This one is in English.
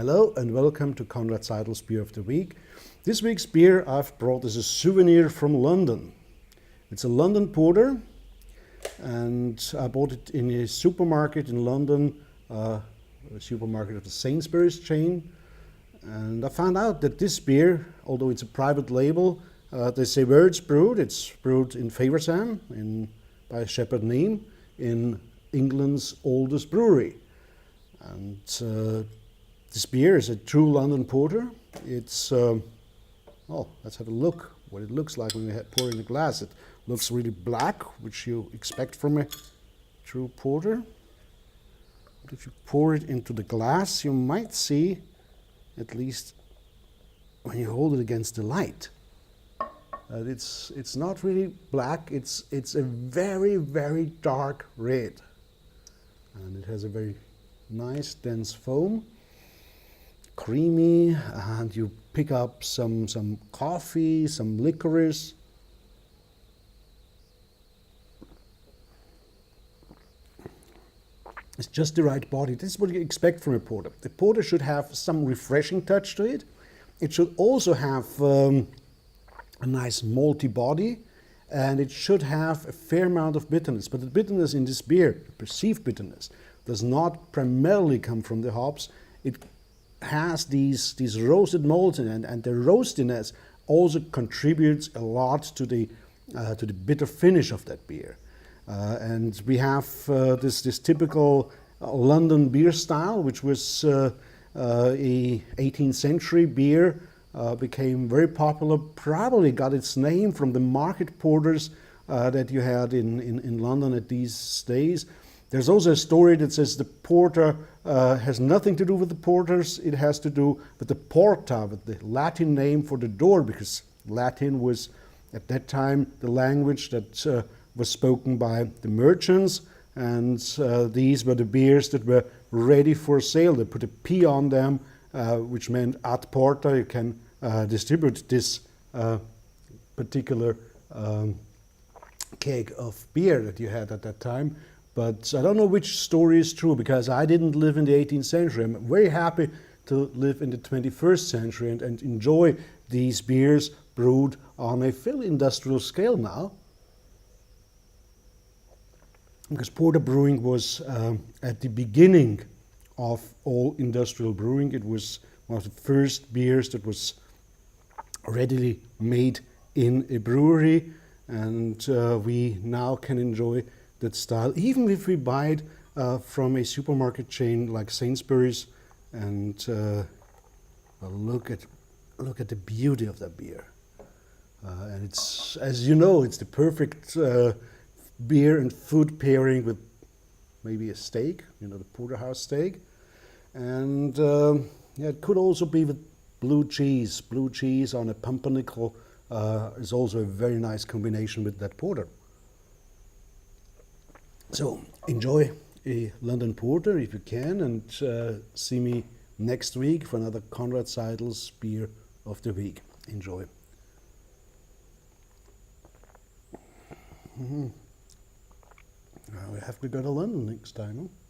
Hello and welcome to Conrad Seidl's Beer of the Week. This week's beer I've brought as a souvenir from London. It's a London porter and I bought it in a supermarket in London, a supermarket of the Sainsbury's chain. And I found out that this beer, although it's a private label, they say where it's brewed. It's brewed in Faversham by Shepherd Neame in England's oldest brewery. And this beer is a true London porter. It's, well, let's have a look what it looks like when we pour it in a glass. It looks really black, which you expect from a true porter. But if you pour it into the glass, you might see, at least when you hold it against the light, that it's not really black. It's a very, very dark red. And it has a very nice dense foam, creamy, and you pick up some coffee, some licorice. It's just the right body. This is what you expect from a porter. The porter should have some refreshing touch to it. It should also have a nice malty body, and it should have a fair amount of bitterness. But the bitterness in this beer, the perceived bitterness, does not primarily come from the hops. It has these roasted malts in it, and the roastiness also contributes a lot to the bitter finish of that beer. And we have this typical London beer style, which was a 18th century beer, became very popular, probably got its name from the market porters that you had in London at these days. There's also a story that says the porter has nothing to do with the porters. It has to do with the porta, with the Latin name for the door, because Latin was at that time the language that was spoken by the merchants, and these were the beers that were ready for sale. They put a P on them, which meant ad porta. You can distribute this particular keg of beer that you had at that time. But I don't know which story is true, because I didn't live in the 18th century. I'm very happy to live in the 21st century and enjoy these beers brewed on a fairly industrial scale now. Because porter brewing was at the beginning of all industrial brewing. It was one of the first beers that was readily made in a brewery, and we now can enjoy that style, even if we buy it from a supermarket chain like Sainsbury's. And well, look at the beauty of that beer. And it's, as you know, it's the perfect beer and food pairing with maybe a steak, you know, the porterhouse steak. And yeah, it could also be with blue cheese. Blue cheese on a pumpernickel is also a very nice combination with that porter. So enjoy a London porter if you can, and see me next week for another Conrad Seidl's Beer of the Week. Enjoy. We have to go to London next time, huh?